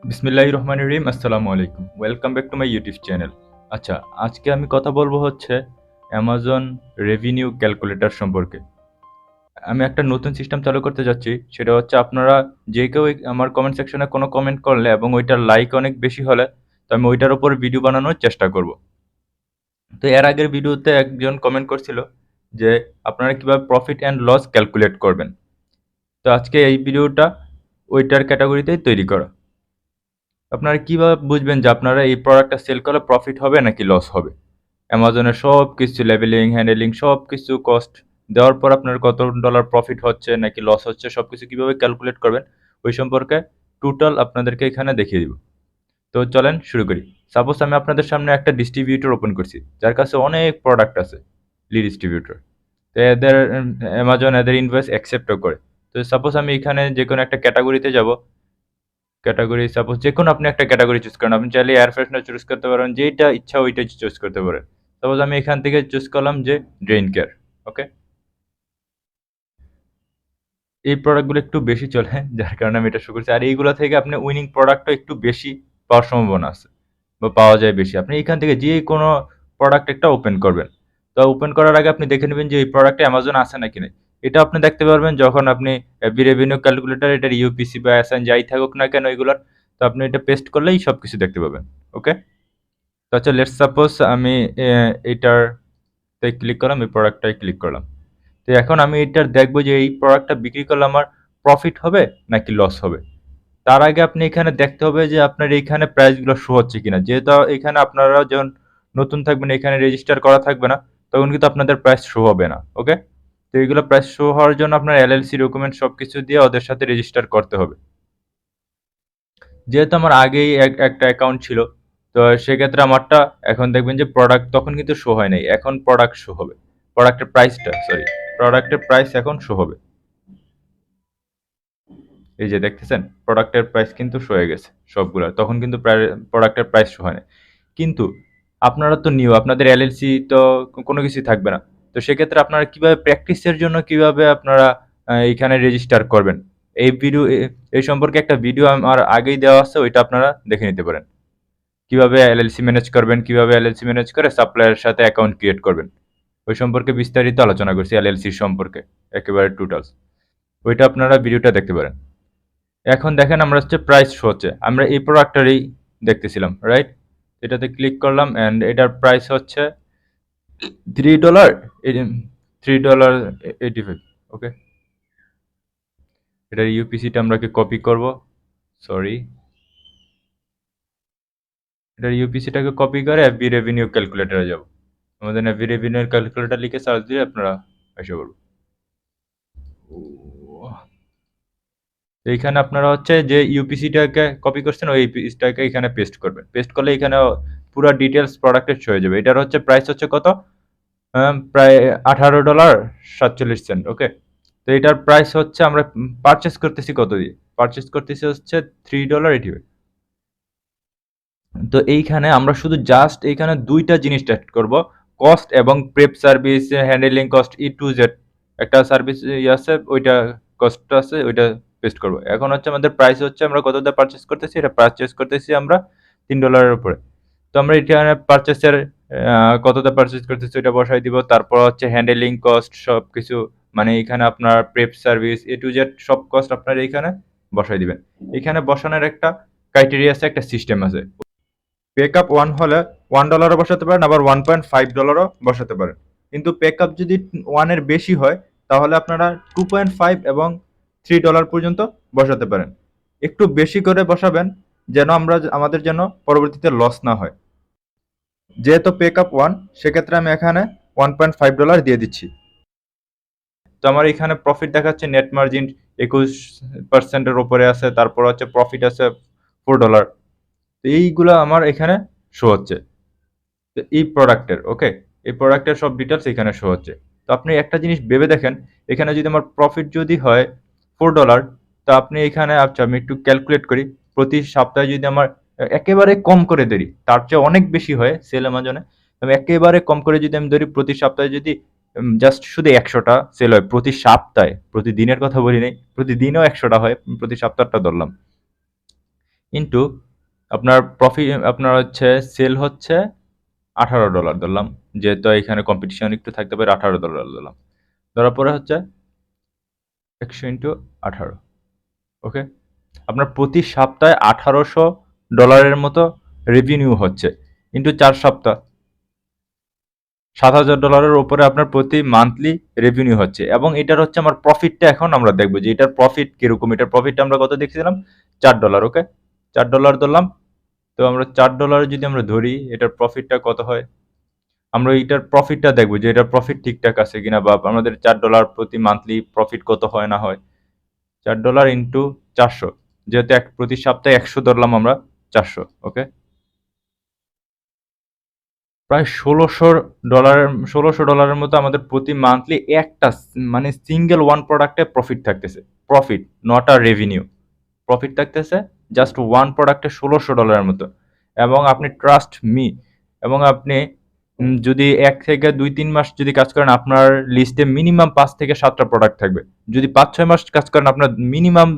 বিসমিল্লাহির রহমানির রহিম। আসসালামু আলাইকুম। Welcome back to my YouTube channel. আচ্ছা, আজকে আমি কথা বলবো হচ্ছে অ্যামাজন রেভিনিউ ক্যালকুলেটর সম্পর্কে। আমি একটা নতুন সিস্টেম চালু করতে যাচ্ছি। সেটা হচ্ছে আপনারা যে কেউ আমার কমেন্ট সেকশনে কোনো কমেন্ট করলে এবং ওইটার লাইক অনেক বেশি হলে তো আমি ওইটার উপর ভিডিও বানানোর চেষ্টা করব। তো এর আগের ভিডিওতে একজন কমেন্ট করছিল যে আপনারা কিভাবে প্রফিট অ্যান্ড লস ক্যালকুলেট করবেন। তো আজকে এই ভিডিওটা ওইটার ক্যাটাগরিতেই তৈরি করা। আপনারা কিভাবে বুঝবেন যে আপনারা এই প্রোডাক্টটা সেল করলে প্রফিট হবে নাকি লস হবে? অ্যামাজনের সব কিছু লেবেলিং, হ্যান্ডেলিং সব কিছু কস্ট দেওয়ার পর আপনার কত ডলার প্রফিট হচ্ছে নাকি লস হচ্ছে সব কিছু কীভাবে ক্যালকুলেট করবেন ওই সম্পর্কে টোটাল আপনাদেরকে এখানে দেখিয়ে দিব। তো চলেন শুরু করি। সাপোজ আমি আপনাদের সামনে একটা ডিস্ট্রিবিউটর ওপেন করছি যার কাছে অনেক প্রোডাক্ট আছে, লিড ডিস্ট্রিবিউটর। তো এদের অ্যামাজন এদের ইনভয়েস অ্যাকসেপ্টও করে। তো সাপোজ আমি এখানে যে কোনো একটা ক্যাটাগরিতে যাব। ক্যাটাগরি সাপোজ যেকোনো আপনি একটা ক্যাটাগরি চুজ করেন। আপনি চাইলে এয়ার ফ্রেশনার চুজ করতে পারেন, যেইটা ইচ্ছা ওইটা চুজ করতে পারেন। সাপোজ আমি এখান থেকে চুজ করলাম যে ড্রেন কেয়ার। ওকে, এই প্রোডাক্টগুলো একটু বেশি চলে যার কারণে আমি এটা শুরু করছি। আর এইগুলো থেকে আপনি উইনিং প্রোডাক্টও একটু বেশি পাওয়ার সম্ভাবনা আছে বা পাওয়া যায় বেশি। আপনি এখান থেকে যে কোনো প্রোডাক্ট একটা ওপেন করবেন। তো ওপেন করার আগে আপনি দেখে নেবেন যে এই প্রোডাক্টে অ্যামাজন আছে নাকি নাই। এটা আপনি দেখতে পারবেন যখন আপনি এফবি রেভিনিউ ক্যালকুলেটর এটার ইউপিসি বা অ্যাসাইন যাই থাকুক না কেন এগুলোর, তো আপনি এটা পেস্ট করলেই সব কিছু দেখতে পাবেন। ওকে, তো আচ্ছা লেটস সাপোজ আমি এইটারতে ক্লিক করলাম, এই প্রোডাক্টটায় ক্লিক করলাম। তো এখন আমি এটার দেখবো যে এই প্রোডাক্টটা বিক্রি করলে আমার প্রফিট হবে নাকি লস হবে। তার আগে আপনি এখানে দেখতে হবে যে আপনার এইখানে প্রাইসগুলো শো হচ্ছে কিনা। যেহেতু এখানে আপনারা যখন নতুন থাকবেন, এখানে রেজিস্টার করা থাকবে না, তখন কিন্তু আপনাদের প্রাইস শো হবে না। ওকে, তো এইগুলো প্রাইস শো হওয়ার জন্য আপনার এলএলসি ডকুমেন্ট সব কিছু দিয়ে ওদের সাথে রেজিস্টার করতে হবে। যেহেতু আমার আগেই একটা অ্যাকাউন্ট ছিল, তো সেক্ষেত্রে আমারটা এখন দেখবেন যে প্রোডাক্ট তখন কিন্তু শো হয় নাই, এখন প্রোডাক্ট শো হবে। প্রোডাক্টের প্রাইস এখন শো হবে। এই যে দেখতেছেন প্রোডাক্টের প্রাইস কিন্তু শো হয়ে গেছে সবগুলো, তখন কিন্তু প্রোডাক্টের প্রাইস শো হয় না। কিন্তু আপনারা তো নিউ, আপনাদের এলএলসি তো কোনো কিছুই থাকবে না। তো সেক্ষেত্রে আপনারা কিভাবে প্র্যাকটিসের জন্য কিভাবে আপনারা এইখানে রেজিস্টার করবেন, এই ভিডিও এই সম্পর্কে একটা ভিডিও আমার আগেই দেওয়া আছে, ওইটা আপনারা দেখে নিতে পারেন। কিভাবে এলএলসি ম্যানেজ করবেন, কিভাবে এলএলসি ম্যানেজ করে সাপ্লায়ারের সাথে অ্যাকাউন্ট ক্রিয়েট করবেন, ওই সম্পর্কে বিস্তারিত আলোচনা করছি এলএলসির সম্পর্কে একেবারে টোটালস। ওইটা আপনারা ভিডিওটা দেখতে পারেন। এখন দেখেন আমরা হচ্ছে প্রাইস শো হচ্ছে, আমরা এই প্রোডাক্টটারই দেখতেছিলাম, রাইট? এটাতে ক্লিক করলাম অ্যান্ড এটার প্রাইস হচ্ছে $3, $3.85। ওকে, এটার ইউপিসিটা আমরা কি কপি করব, সরি, এটার ইউপিসিটাকে কপি করে এফবি রেভিনিউ ক্যালকুলেটরে যাব। আমাদের এফবি রেভিনিউ ক্যালকুলেটর লিখে সার্চ দিয়ে আপনারা এসে করবো। এইখানে আপনারা হচ্ছে যে ইউপিসিটাকে কপি করছেন ওই ইউপিসিটাকে এখানে পেস্ট করবেন। পেস্ট করলে এখানে পুরো ডিটেলস প্রোডাক্টের হয়ে যাবে। এটার হচ্ছে প্রাইস হচ্ছে কত, প্রায় $18.47। ওকে, তো এটার প্রাইস হচ্ছে আমরা পারচেস করতেছি কত দিয়ে, পারচেস করতেছি হচ্ছে $3.85। তো এইখানে আমরা শুধু জাস্ট এইখানে দুইটা জিনিস অ্যাড করব, কস্ট এবং prep service, handling cost, E to Z একটা সার্ভিস আছে, ওইটা কস্ট আছে, ওইটা পেস্ট করব। এখন হচ্ছে আমাদের প্রাইস হচ্ছে আমরা কত দিয়ে পারচেস করতেছি, এটা পারচেস করতেছি আমরা $3 উপরে। তো আমরা এখানে পারচেসের কত দিয়ে পারচেস করতেছি ওইটা বসাই দিব। তারপর হচ্ছে হ্যান্ডেলিং কস্ট সব কিছু, মানে এখানে আপনার prep service A to Z সব কস্ট আপনার এইখানে বসাই দিবেন। এখানে বসানোর একটা ক্রাইটেরিয়া আছে, একটা সিস্টেম আছে। পেকআপ 1 হলে $1 বসাতে পারেন, আবার $1.5 বসাতে পারেন। কিন্তু পেকআপ যদি 1 এর বেশি হয় তাহলে আপনারা 2.5 এবং $3 পর্যন্ত বসাতে পারেন। একটু বেশি করে বসাবেন যেন আমাদের যেন পরবর্তীতে লস না হয়। যেহেতু পেকআপ 1, সেক্ষেত্রে আমি এখানে $1.5 দিয়ে দিচ্ছি। তো আমার এখানে প্রফিট দেখাচ্ছে, নেট মার্জিন 21% উপরে আছে, তারপর হচ্ছে প্রফিট আছে $4। তো এইগুলো আমার এখানে শো হচ্ছে। তো এই প্রোডাক্টের, ওকে, এই প্রোডাক্টের সব ডিটেলস এখানে শো হচ্ছে। তো আপনি একটা জিনিস ভেবে দেখেন, এখানে যদি আমার প্রফিট যদি হয় $4, তো আপনি এখানে, আচ্ছা আমি একটু ক্যালকুলেট করি, প্রতি সপ্তাহে যদি আমার একেবারে কম করে ধরি, তার চেয়ে অনেক বেশি হয় সেল অ্যামাজনে, আমি একেবারে কম করে যদি আমি ধরি, প্রতি সপ্তাহে যদি জাস্ট শুধু 100টা সেল হয় প্রতি সপ্তাহে, প্রতিদিনের কথা বলি নাই, প্রতিদিনও 100টা হয়, প্রতি সপ্তাহটা ধরলাম, ইন্টু আপনার প্রফিট, আপনার হচ্ছে সেল হচ্ছে $18 ধরলাম, যেহেতু এখানে কম্পিটিশন একটু থাকতে পারে, $18 ধরলাম। ধরার পরে হচ্ছে 100 ইন্টু 18, ওকে। আপনার প্রতি সপ্তাহে $1800 মতো রেভিনিউ হচ্ছে, ইন্টু 4 সপ্তাহ, $7000 উপরে আপনার প্রতি মান্থলি রেভিনিউ হচ্ছে। এবং এটার হচ্ছে আমার প্রফিটটা এখন আমরা দেখবো যে এটার প্রফিট কিরকম। এটার প্রফিটটা আমরা কত দেখছিলাম, $4, ওকে। $4 ধরলাম। তো আমরা $4 যদি আমরা ধরি, এটার প্রফিটটা কত হয়, আমরা এটার প্রফিটটা দেখবো যে এটার প্রফিট ঠিকঠাক আছে কিনা, বা আমাদের $4 প্রতি মান্থলি প্রফিট কত হয় না হয়। $4 ইন্টু 400, যেহেতু প্রতি সপ্তাহে 100 ধরলাম আমরা, 400, ওকে। প্রায় $1600 মতো আমাদের প্রতি মান্থলি একটা মানে সিঙ্গেল ওয়ান প্রোডাক্টে প্রফিট থাকতেছে। Profit, not a revenue. Profit থাকতেছে জাস্ট ওয়ান প্রোডাক্টে $1600 মতো। এবং আপনি ট্রাস্ট মি, এবং আপনি যদি 1 থেকে 2-3 মাস যদি কাজ করেন, আপনার লিস্টে মিনিমাম 5 থেকে 7টা প্রোডাক্ট থাকবে। যদি 5-6 মাস কাজ করেন, আপনার মিনিমাম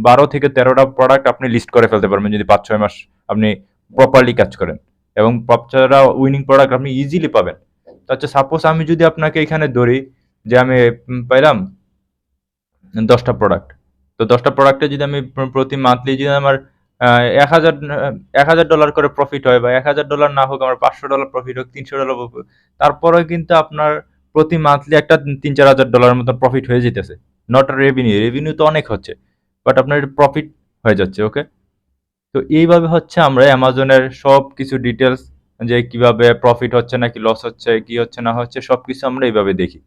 12 থেকে 13টা প্রোডাক্ট আপনি লিস্ট করে ফেলতে পারবেন, যদি 5-6 মাস আপনি প্রপারলি কাজ করেন। এবং প্রপার উইনিং প্রোডাক্ট আপনি ইজিলি পাবেন। তো আচ্ছা, সাপোজ আমি যদি আপনাকে এখানে ধরি যে আমি পাইলাম 10টা প্রোডাক্ট। তো 10টা প্রোডাক্টে যদি আমি প্রতি মান্থলি যদি আমার 1000 করে প্রফিট হয়, বা $1000 না হোক, আমার $500 প্রফিট হোক, $300 হোক, তারপরে কিন্তু আপনার প্রতি মান্থলি একটা $3-4 হাজার মতো প্রফিট হয়ে যেতেছে। নট রেভিনিউ, রেভিনিউ তো অনেক হচ্ছে, বাট আপনার প্রফিট হয়ে যাচ্ছে, ওকে। তো এইভাবে হচ্ছে আমরা অ্যামাজনের সব কিছু ডিটেলস, যে কিভাবে প্রফিট হচ্ছে নাকি লস হচ্ছে, কি হচ্ছে না হচ্ছে, সবকিছু আমরা এইভাবে দেখি।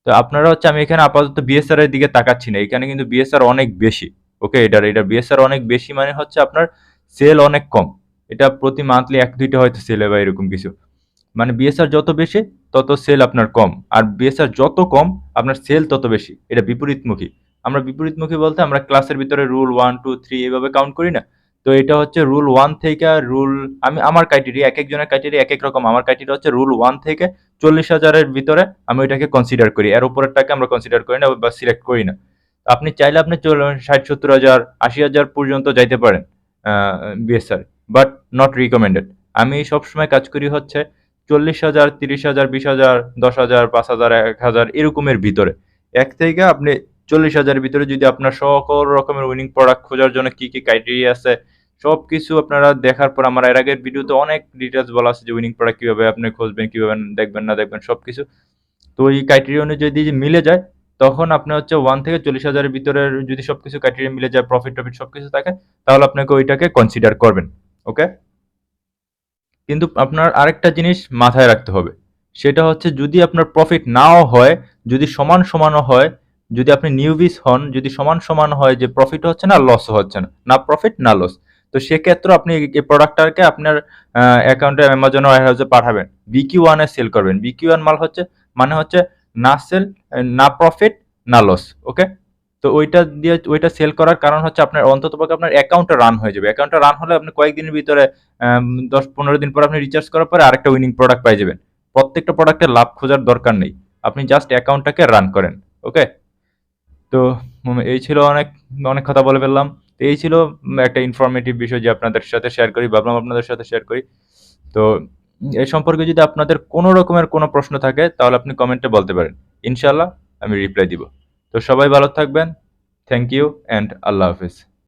তো আপনারা হচ্ছে, আমি এখানে আপাতত বিএসআর এর দিকে তাকাচ্ছি না, এখানে কিন্তু বিএসআর অনেক বেশি, ওকে। এটা বিএসআর অনেক বেশি মানে হচ্ছে আপনার সেল অনেক কম। এটা প্রতি মান্থলি 1-2টা হয়তো সেল হয় বা এরকম কিছু। মানে বিএসআর যত বেশি তত সেল আপনার কম, আর বিএসআর যত কম আপনার সেল তত বেশি। এটা বিপরীতমুখী। আমরা বিপরীতমুখী বলতে আমরা ক্লাসের ভিতরে রুল 1 2 3 এইভাবে কাউন্ট করি না। তো এটা হচ্ছে রুল 1 থেকে রুল, আমি আমার ক্রাইটেরিয়া, এক একজনের ক্রাইটেরিয়া এক এক রকম। আমার ক্রাইটেরিয়া হচ্ছে রুল 1 থেকে 40,000-এর ভিতরে আমি ওইটাকে কনসিডার করি, এর উপরেরটাকে আমরা কনসিডার করি না বা সিলেক্ট করি না। আপনি চাইলে আপনি 60-70 হাজার 80,000 পর্যন্ত যাইতে পারেন বিএসআর, বাট নট রিকমেন্ডেড। আমি সবসময় কাজ করি হচ্ছে 40,000, 30,000, 20,000, 10,000, 5,000, 1,000 এরকমের ভিতরে। 1 থেকে আপনি 40,000-এর ভিতরে যদি আপনার সকল রকমের উইনিং প্রোডাক্ট খোঁজার জন্য কি কি ক্রাইটেরিয়া আছে সবকিছু আপনারা দেখার পর, আমার এর আগের ভিডিওতে অনেক ডিটেলস বলা আছে যে উইনিং প্রোডাক্ট কিভাবে আপনি খুঁজবেন, কিভাবে দেখবেন না দেখবেন সবকিছু। তো এই ক্রাইটেরিয়া অনুযায়ী যদি মিলে যায়, তখন আপনি হচ্ছে 1 থেকে 40,000-এর ভিতরে যদি সবকিছু ক্রাইটেরিয়া মিলে যায়, প্রফিট টফিট সবকিছু থাকে, তাহলে আপনাকে ওইটাকে কনসিডার করবেন, ওকে। কিন্তু আপনার আরেকটা জিনিস মাথায় রাখতে হবে, সেটা হচ্ছে যদি আপনার প্রফিট নাও হয়, যদি সমান সমানও হয়, যদি আপনি নিউবিস হন, যদি সমান সমান হয় যে প্রফিট হচ্ছে না লসও হচ্ছে না, না প্রফিট না লস, তো সেক্ষেত্রে আপনি এই প্রোডাক্টটাকে আপনার অ্যাকাউন্টে অ্যামাজন ওয়্যারহাউসে পাঠাবেন, BQ1 এ সেল করবেন। BQ1 মাল হচ্ছে মানে হচ্ছে না সেল, না প্রফিট, না লস, ওকে। তো ওইটা দিয়ে ওইটা সেল করার কারণ হচ্ছে আপনার অন্ততপক্ষে আপনার অ্যাকাউন্টটা রান হয়ে যাবে। অ্যাকাউন্টটা রান হলে আপনি কয়েকদিনের ভিতরে 10-15 দিন পর আপনি রিচার্জ করার পরে আরেকটা উইনিং প্রোডাক্ট পেয়ে যাবেন। প্রত্যেকটা প্রোডাক্টে লাভ খোঁজার দরকার নেই, আপনি জাস্ট অ্যাকাউন্টটাকে রান করেন, ওকে। তো এই ছিল, অনেক অনেক কথা বলে ফেললাম। তো এই ছিল একটা ইনফরমেটিভ বিষয় যে আপনাদের সাথে শেয়ার করি, ভাবলাম আপনাদের সাথে শেয়ার করি। তো এই সম্পর্কে যদি আপনাদের কোনো রকমের কোনো প্রশ্ন থাকে তাহলে আপনি কমেন্টে বলতে পারেন, ইনশাল্লাহ আমি রিপ্লাই দিব। তো সবাই ভালো থাকবেন, থ্যাংক ইউ অ্যান্ড আল্লাহ হাফিজ।